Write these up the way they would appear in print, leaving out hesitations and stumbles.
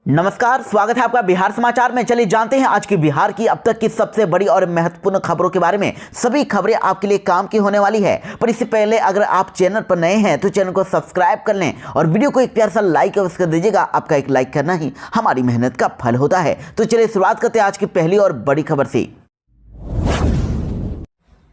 नमस्कार, स्वागत है आपका बिहार समाचार में। चलिए जानते हैं आज की बिहार की अब तक की सबसे बड़ी और महत्वपूर्ण खबरों के बारे में। सभी खबरें आपके लिए काम की होने वाली है, पर इससे पहले अगर आप चैनल पर नए हैं तो चैनल को सब्सक्राइब कर लें और वीडियो को एक प्यार सा लाइक अवश्य कर दीजिएगा। आपका एक लाइक करना ही हमारी मेहनत का फल होता है। तो चलिए शुरुआत करते हैं आज की पहली और बड़ी खबर से।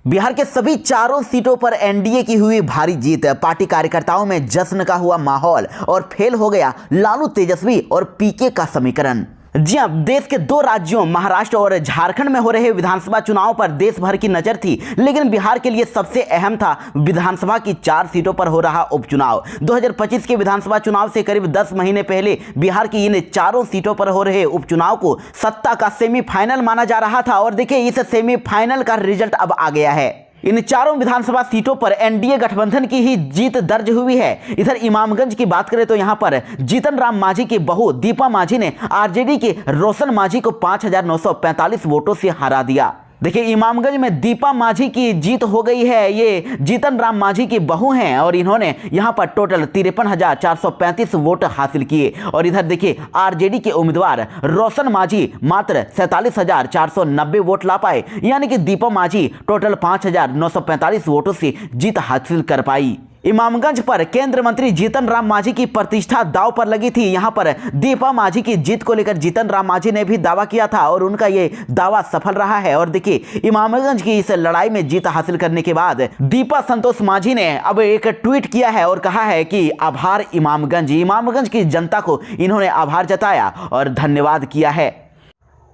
बिहार के सभी चारों सीटों पर एनडीए की हुई भारी जीत। पार्टी कार्यकर्ताओं में जश्न का हुआ माहौल और फेल हो गया लालू तेजस्वी और पीके का समीकरण। जी हां, देश के दो राज्यों महाराष्ट्र और झारखंड में हो रहे विधानसभा चुनाव पर देश भर की नजर थी, लेकिन बिहार के लिए सबसे अहम था विधानसभा की 4 सीटों पर हो रहा उपचुनाव। 2025 के विधानसभा चुनाव से करीब 10 महीने पहले बिहार की इन चारों सीटों पर हो रहे उपचुनाव को सत्ता का सेमीफाइनल माना जा रहा था और देखिए इस सेमीफाइनल का रिजल्ट अब आ गया है। इन चारों विधानसभा सीटों पर एनडीए गठबंधन की ही जीत दर्ज हुई है। इधर इमामगंज की बात करें तो यहां पर जीतन राम मांझी की बहू दीपा मांझी ने आरजेडी के रोशन मांझी को 5,945 वोटों से हरा दिया। देखिए इमामगंज में दीपा मांझी की जीत हो गई है। ये जीतन राम मांझी की बहू हैं और इन्होंने यहां पर टोटल 53,435 वोट हासिल किए। और इधर देखिए आरजेडी के उम्मीदवार रोशन मांझी मात्र 47,490 वोट ला पाए, यानी कि दीपा मांझी टोटल 5,945 वोटों से जीत हासिल कर पाई। इमामगंज पर केंद्रीय मंत्री जीतन राम मांझी की प्रतिष्ठा दांव पर लगी थी। यहां पर दीपा मांझी की जीत को लेकर जीतन राम मांझी ने भी दावा किया था और उनका ये दावा सफल रहा है। और देखिए इमामगंज की इस लड़ाई में जीत हासिल करने के बाद दीपा संतोष मांझी ने अब एक ट्वीट किया है और कहा है कि आभार इमामगंज की जनता को इन्होंने आभार जताया और धन्यवाद किया है।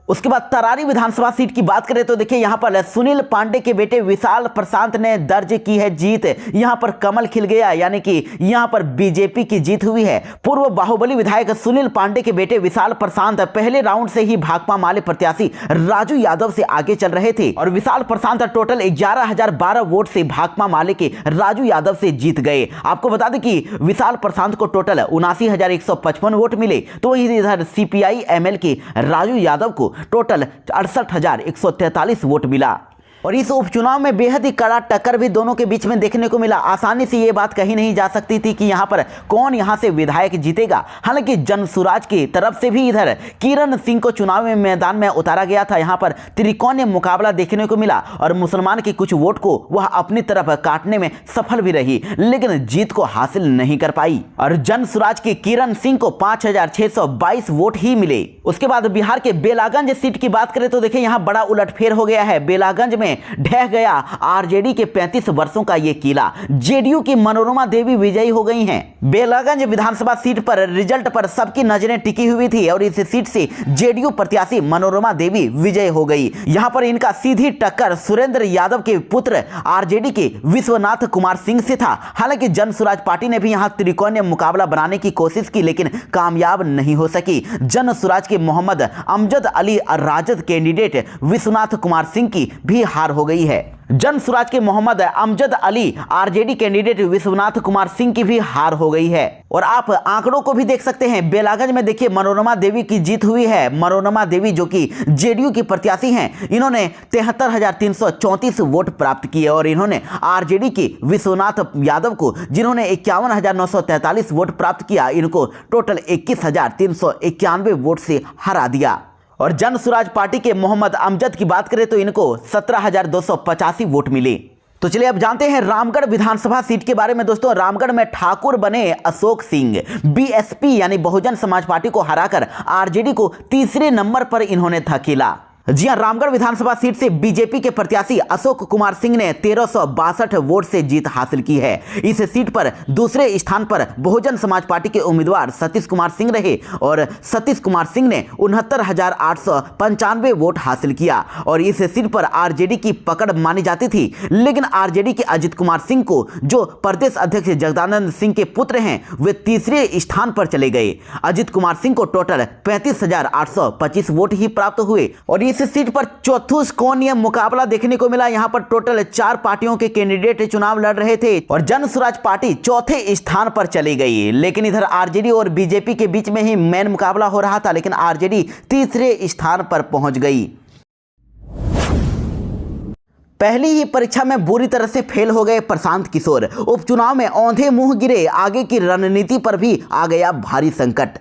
उसके बाद तरारी विधानसभा सीट की बात करें तो देखिए यहां पर सुनील पांडे के बेटे विशाल प्रशांत ने दर्ज की है जीत। यहां पर कमल खिल गया, यानी कि यहां पर बीजेपी की जीत हुई है। पूर्व बाहुबली विधायक सुनील पांडे के बेटे विशाल प्रशांत पहले राउंड से ही भाकपा माले प्रत्याशी राजू यादव से आगे चल रहे थे और विशाल प्रशांत टोटल 11,012 वोट से भाकपा माले के राजू यादव से जीत गए। आपको बता दें कि विशाल प्रशांत को टोटल 79,155 वोट मिले, तो वहीं इधर सीपीआई एमएल के राजू यादव को टोटल 68,143 वोट मिला। और इस उपचुनाव में बेहद ही कड़ा टक्कर भी दोनों के बीच में देखने को मिला। आसानी से ये बात कही नहीं जा सकती थी कि यहां पर कौन यहां से विधायक जीतेगा। हालांकि जनसुराज की तरफ से भी इधर किरण सिंह को चुनाव में मैदान में उतारा गया था। यहां पर त्रिकोणीय मुकाबला देखने को मिला और मुसलमान के कुछ वोट को वह अपनी तरफ काटने में सफल भी रही, लेकिन जीत को हासिल नहीं कर पाई और जनसुराज की किरण सिंह को 5,622 वोट ही मिले। उसके बाद बिहार के बेलागंज सीट की बात करें तो देखिए यहां बड़ा उलटफेर हो गया है। बेलागंज में ढह गया आरजेडी के 35 वर्षों का ये किला। जेडीयू की मनोरमा देवी विजयी हो गई हैं। बेलागंज विधानसभा सीट पर रिजल्ट पर सबकी नजरें टिकी हुई थी और इस सीट से जेडीयू प्रत्याशी मनोरमा देवी विजय हो गई। यहां पर इनका सीधी टक्कर सुरेंद्र यादव के पुत्र आरजेडी के विश्वनाथ कुमार सिंह से था। हालांकि जनसुराज पार्टी ने भी यहां त्रिकोणीय मुकाबला बनाने की कोशिश की, लेकिन कामयाब नहीं हो सकी। जनसुराज के मोहम्मद अमजद अली राजद कैंडिडेट विश्वनाथ कुमार सिंह की भी हार हो गई है। जनसुराज के मोहम्मद अमजद अली आरजेडी कैंडिडेट विश्वनाथ कुमार सिंह की भी हार हो गई है। और आप आंकड़ों को भी देख सकते हैं। बेलागंज में देखिए मनोरमा देवी की जीत हुई है। मनोरमा देवी जो कि जेडीयू की प्रत्याशी हैं, इन्होंने 73,334 वोट प्राप्त किए और इन्होंने आरजेडी के विश्वनाथ यादव को, जिन्होंने 51,943 वोट प्राप्त किया, इनको टोटल 21,391 वोट से हरा दिया। और जनसुराज पार्टी के मोहम्मद अमजद की बात करें तो इनको 17,285 वोट मिले। तो चलिए अब जानते हैं रामगढ़ विधानसभा सीट के बारे में। दोस्तों रामगढ़ में ठाकुर बने अशोक सिंह। बीएसपी यानी बहुजन समाज पार्टी को हराकर आरजेडी को तीसरे नंबर पर इन्होंने धकेला। जी हां, रामगढ़ विधानसभा सीट से बीजेपी के प्रत्याशी अशोक कुमार सिंह ने 1362 वोट से जीत हासिल की है। इस सीट पर दूसरे स्थान पर बहुजन समाज पार्टी के उम्मीदवार सतीश कुमार सिंह रहे और सतीश कुमार सिंह ने 69,895 वोट हासिल किया। और इस सीट पर आरजेडी की पकड़ मानी जाती थी, लेकिन आरजेडी के अजित कुमार सिंह को, जो प्रदेश अध्यक्ष जगदानंद सिंह के पुत्र हैं, वे तीसरे स्थान पर चले गए। अजित कुमार सिंह को टोटल 35,825 वोट ही प्राप्त हुए। और इस सीट पर चतुष्कोणीय मुकाबला देखने को मिला। यहां पर टोटल 4 पार्टियों के कैंडिडेट चुनाव लड़ रहे थे और जनसुराज पार्टी चौथे स्थान पर चली गई। लेकिन इधर आरजेडी और बीजेपी के बीच में ही मेन मुकाबला हो रहा था, लेकिन आरजेडी तीसरे स्थान पर पहुंच गई। पहली ही परीक्षा में बुरी तरह से फेल हो गए प्रशांत किशोर। उपचुनाव में औंधे मुंह गिरे। आगे की रणनीति पर भी आ गया भारी संकट।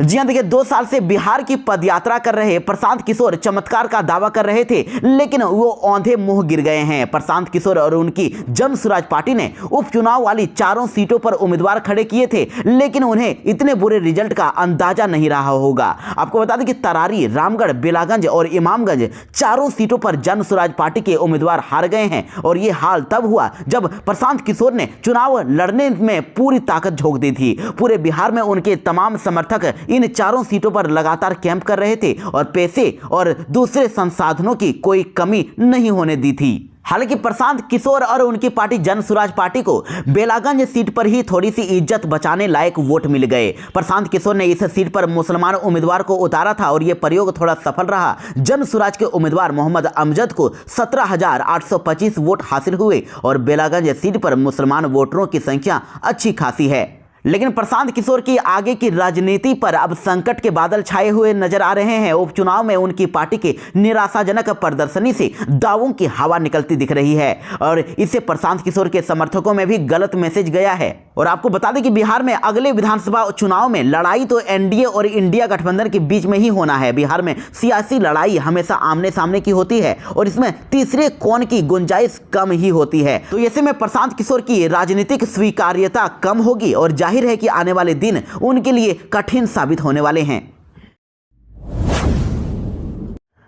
जी हां, देखिए 2 साल से बिहार की पदयात्रा कर रहे प्रशांत किशोर चमत्कार का दावा कर रहे थे, लेकिन वो औंधे मुंह गिर गए हैं। प्रशांत किशोर और उनकी जन स्वराज पार्टी ने उपचुनाव वाली चारों सीटों पर उम्मीदवार खड़े किए थे, लेकिन उन्हें इतने बुरे रिजल्ट का अंदाजा नहीं रहा होगा। आपको बता दें कि तरारी, रामगढ़, बेलागंज और इमामगंज चारों सीटों पर जन स्वराज पार्टी के उम्मीदवार हार गए हैं। और ये हाल तब हुआ जब प्रशांत किशोर ने चुनाव लड़ने में पूरी ताकत झोंक दी थी। पूरे बिहार में उनके तमाम समर्थक इन चारों सीटों पर लगातार कैंप कर रहे थे और पैसे और दूसरे संसाधनों की कोई कमी नहीं होने दी थी। हालांकि प्रशांत किशोर और उनकी पार्टी जन स्वराज पार्टी को बेलागंज सीट पर ही थोड़ी सी इज्जत बचाने लायक वोट मिल गए। प्रशांत किशोर ने इस सीट पर मुसलमान उम्मीदवार को उतारा था और यह प्रयोग थोड़ा सफल रहा। जन स्वराज के उम्मीदवार मोहम्मद अमजद को 17,825 वोट हासिल हुए और बेलागंज सीट पर मुसलमान वोटरों की संख्या अच्छी खासी है। लेकिन प्रशांत किशोर की आगे की राजनीति पर अब संकट के बादल छाए हुए नजर आ रहे हैं। उपचुनाव में उनकी पार्टी के निराशाजनक प्रदर्शनी से दावों की हवा निकलती दिख रही है और इससे प्रशांत किशोर के समर्थकों में भी गलत मैसेज गया है। और आपको बता दें कि बिहार में अगले विधानसभा चुनाव में लड़ाई तो एनडीए और इंडिया गठबंधन के बीच में ही होना है। बिहार में सियासी लड़ाई हमेशा आमने सामने की होती है और इसमें तीसरे कौन की गुंजाइश कम ही होती है। तो ऐसे में प्रशांत किशोर की राजनीतिक स्वीकार्यता कम होगी और जाहिर है कि आने वाले दिन उनके लिए कठिन साबित होने वाले हैं।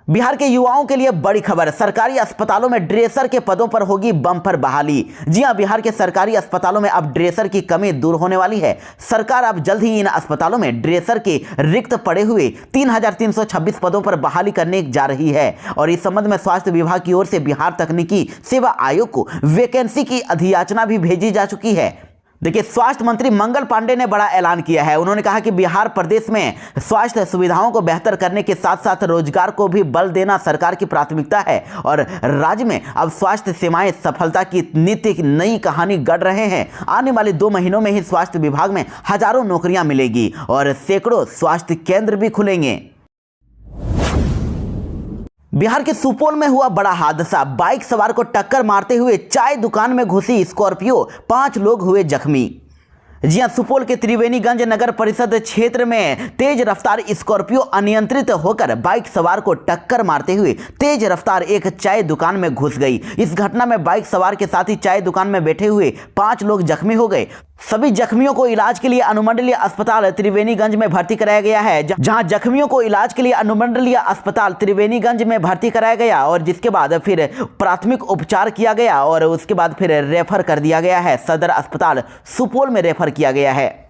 बिहार के युवाओं के लिए बड़ी खबर, सरकारी अस्पतालों में ड्रेसर के पदों पर होगी बम्पर बहाली। जी हां, बिहार के सरकारी अस्पतालों में अब ड्रेसर की कमी दूर होने वाली है। सरकार अब जल्द ही इन अस्पतालों में ड्रेसर के रिक्त पड़े हुए 3,326 पदों पर बहाली करने जा रही है और इस संबंध में स्वास्थ्य विभाग की ओर से बिहार तकनीकी सेवा आयोग को वैकेंसी की अधियाचना भी भेजी जा चुकी है। देखिए, स्वास्थ्य मंत्री मंगल पांडे ने बड़ा ऐलान किया है। उन्होंने कहा कि बिहार प्रदेश में स्वास्थ्य सुविधाओं को बेहतर करने के साथ साथ रोजगार को भी बल देना सरकार की प्राथमिकता है और राज्य में अब स्वास्थ्य सेवाएं सफलता की नित्य नई कहानी गढ़ रहे हैं। आने वाले 2 महीनों में ही स्वास्थ्य विभाग में हजारों नौकरियां मिलेगी और सैकड़ों स्वास्थ्य केंद्र भी खुलेंगे। बिहार के सुपौल में हुआ बड़ा हादसा, बाइक सवार को टक्कर मारते हुए चाय दुकान में घुसी स्कॉर्पियो, 5 लोग हुए जख्मी। जी हां, सुपौल के त्रिवेणीगंज नगर परिषद क्षेत्र में तेज रफ्तार स्कॉर्पियो अनियंत्रित होकर बाइक सवार को टक्कर मारते हुए तेज रफ्तार एक चाय दुकान में घुस गई। इस घटना में बाइक सवार के साथ ही चाय दुकान में बैठे हुए 5 लोग जख्मी हो गए। सभी जख्मियों को इलाज के लिए अनुमंडलीय अस्पताल त्रिवेणीगंज में भर्ती कराया गया है। जहां जख्मियों को इलाज के लिए अनुमंडलीय अस्पताल त्रिवेणीगंज में भर्ती कराया गया और जिसके बाद फिर प्राथमिक उपचार किया गया और उसके बाद फिर रेफर कर दिया गया है। सदर अस्पताल सुपौल में रेफर किया गया है।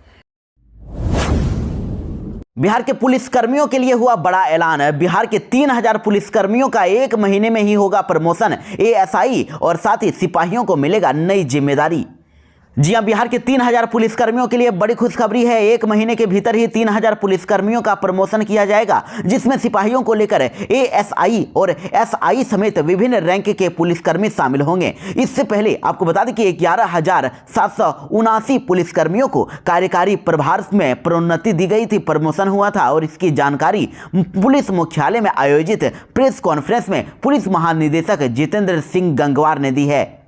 बिहार के पुलिसकर्मियों के लिए हुआ बड़ा ऐलान, बिहार के 3,000 पुलिसकर्मियों का 1 महीने में ही होगा प्रमोशन। एएसआई और साथ ही सिपाहियों को मिलेगा नई जिम्मेदारी। जी हां, बिहार के 3,000 पुलिसकर्मियों के लिए बड़ी खुशखबरी है। 1 महीने के भीतर ही 3,000 पुलिसकर्मियों का प्रमोशन किया जाएगा, जिसमें सिपाहियों को लेकर एएसआई और एसआई समेत विभिन्न रैंक के पुलिसकर्मी शामिल होंगे। इससे पहले आपको बता दें कि 11,779 पुलिसकर्मियों को कार्यकारी प्रभार में प्रोन्नति दी गई थी, प्रमोशन हुआ था और इसकी जानकारी पुलिस मुख्यालय में आयोजित प्रेस कॉन्फ्रेंस में पुलिस महानिदेशक जितेंद्र सिंह गंगवार ने दी है।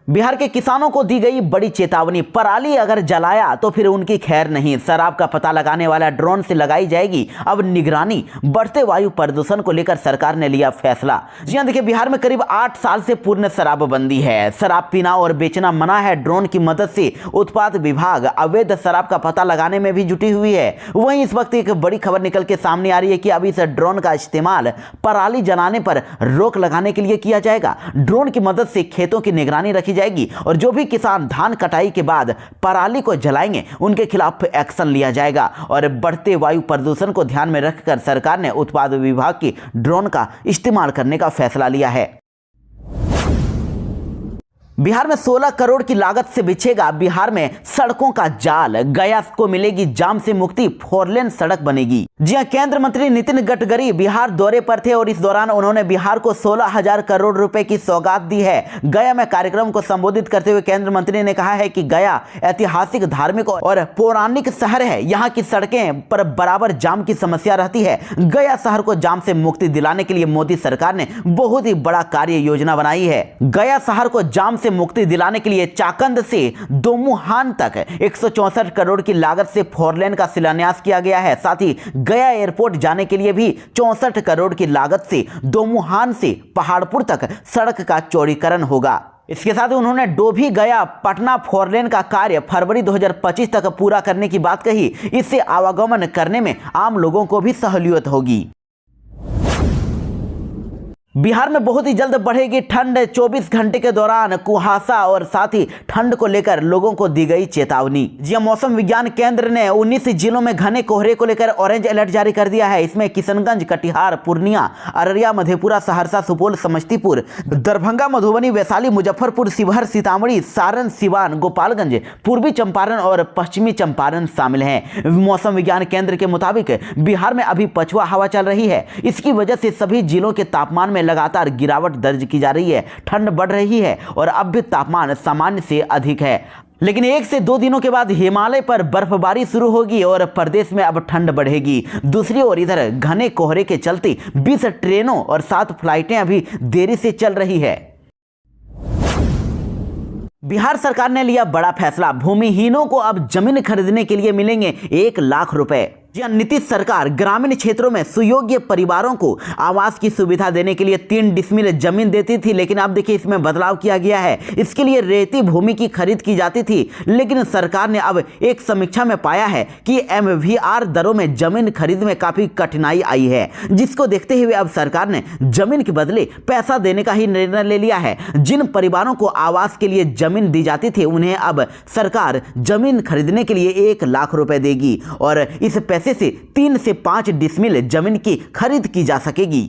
बिहार के किसानों को दी गई बड़ी चेतावनी, पराली अगर जलाया तो फिर उनकी खैर नहीं। शराब का पता लगाने वाला ड्रोन से लगाई जाएगी अब निगरानी। बढ़ते वायु प्रदूषण को लेकर सरकार ने लिया फैसला। जी हां, देखिए, बिहार में करीब 8 साल से पूर्ण शराबबंदी है। शराब पीना और बेचना मना है। ड्रोन की मदद से उत्पाद विभाग अवैध शराब का पता लगाने में भी जुटी हुई है। वहीं इस वक्त एक बड़ी खबर निकल के सामने आ रही है कि अब इस ड्रोन का इस्तेमाल पराली जलाने पर रोक लगाने के लिए किया जाएगा। ड्रोन की मदद से खेतों की निगरानी रखी जाएगी और जो भी किसान धान कटाई के बाद पराली को जलाएंगे उनके खिलाफ एक्शन लिया जाएगा। और बढ़ते वायु प्रदूषण को ध्यान में रखकर सरकार ने उत्पाद विभाग की ड्रोन का इस्तेमाल करने का फैसला लिया है। बिहार में 16 करोड़ की लागत से बिछेगा बिहार में सड़कों का जाल, गया को मिलेगी जाम से मुक्ति, 4 लेन सड़क बनेगी। जी हां, केंद्र मंत्री नितिन गडकरी बिहार दौरे पर थे और इस दौरान उन्होंने बिहार को 16,000 करोड़ रुपए की सौगात दी है। गया में कार्यक्रम को संबोधित करते हुए केंद्र मंत्री ने कहा है कि गया ऐतिहासिक, धार्मिक और पौराणिक शहर है। यहाँ की सड़कें पर बराबर जाम की समस्या रहती है। गया शहर को जाम से मुक्ति दिलाने के लिए मोदी सरकार ने बहुत ही बड़ा कार्य योजना बनाई है। गया शहर को जाम से से मुक्ति दिलाने के लिए चाकंद से दोमुहान तक 164 करोड़ की लागत से 4 लेन का शिलान्यास किया गया है। साथ ही गया एयरपोर्ट जाने के लिए भी 64 करोड़ की लागत से दोमुहान से पहाड़पुर तक सड़क का चौड़ीकरण होगा। इसके साथ ही उन्होंने डोभी गया पटना 4 लेन का कार्य फरवरी 2025 तक पूरा करने की बात कही। इससे आवागमन करने में आम लोगों को भी सहूलियत होगी। बिहार में बहुत ही जल्द बढ़ेगी ठंड। 24 घंटे के दौरान कुहासा और साथ ही ठंड को लेकर लोगों को दी गई चेतावनी। जी मौसम विज्ञान केंद्र ने 19 जिलों में घने कोहरे को लेकर ऑरेंज अलर्ट जारी कर दिया है। इसमें किशनगंज, कटिहार, पूर्णिया, अररिया, मधेपुरा, सहरसा, सुपौल, समस्तीपुर, दरभंगा, मधुबनी, वैशाली, मुजफ्फरपुर, शिवहर, सीतामढ़ी, सारण, सिवान, गोपालगंज, पूर्वी चंपारण और पश्चिमी चंपारण शामिल हैं। मौसम विज्ञान केंद्र के मुताबिक बिहार में अभी पछुआ हवा चल रही है। इसकी वजह से सभी जिलों के तापमान में लगातार गिरावट दर्ज की जा रही है। ठंड बढ़ रही है और अब भी तापमान सामान्य से अधिक है। लेकिन 1 से 2 दिनों के बाद हिमालय पर बर्फबारी शुरू होगी और प्रदेश में अब ठंड बढ़ेगी। दूसरी ओर इधर घने कोहरे के चलते 20 ट्रेनों और 7 फ्लाइटें अभी देरी से चल रही है। बिहार सरकार ने लिया बड़ा फैसला। भूमिहीनों को अब जमीन खरीदने के लिए मिलेंगे 1 लाख रुपए। जी नीतीश सरकार ग्रामीण क्षेत्रों में सुयोग्य परिवारों को आवास की सुविधा देने के लिए 3 डिसमिल जमीन देती थी, लेकिन अब देखिए इसमें बदलाव किया गया है। इसके लिए रेती भूमि की खरीद की जाती थी, लेकिन सरकार ने अब एक समीक्षा में पाया है कि MVR दरों में जमीन खरीद में काफी कठिनाई आई है, जिसको देखते हुए अब सरकार ने जमीन के बदले पैसा देने का ही निर्णय ले लिया है। जिन परिवारों को आवास के लिए जमीन दी जाती थी उन्हें अब सरकार जमीन खरीदने के लिए 1 लाख रुपए देगी और इस पैसे से 3 से 5 डिसमिल जमीन की खरीद की जा सकेगी।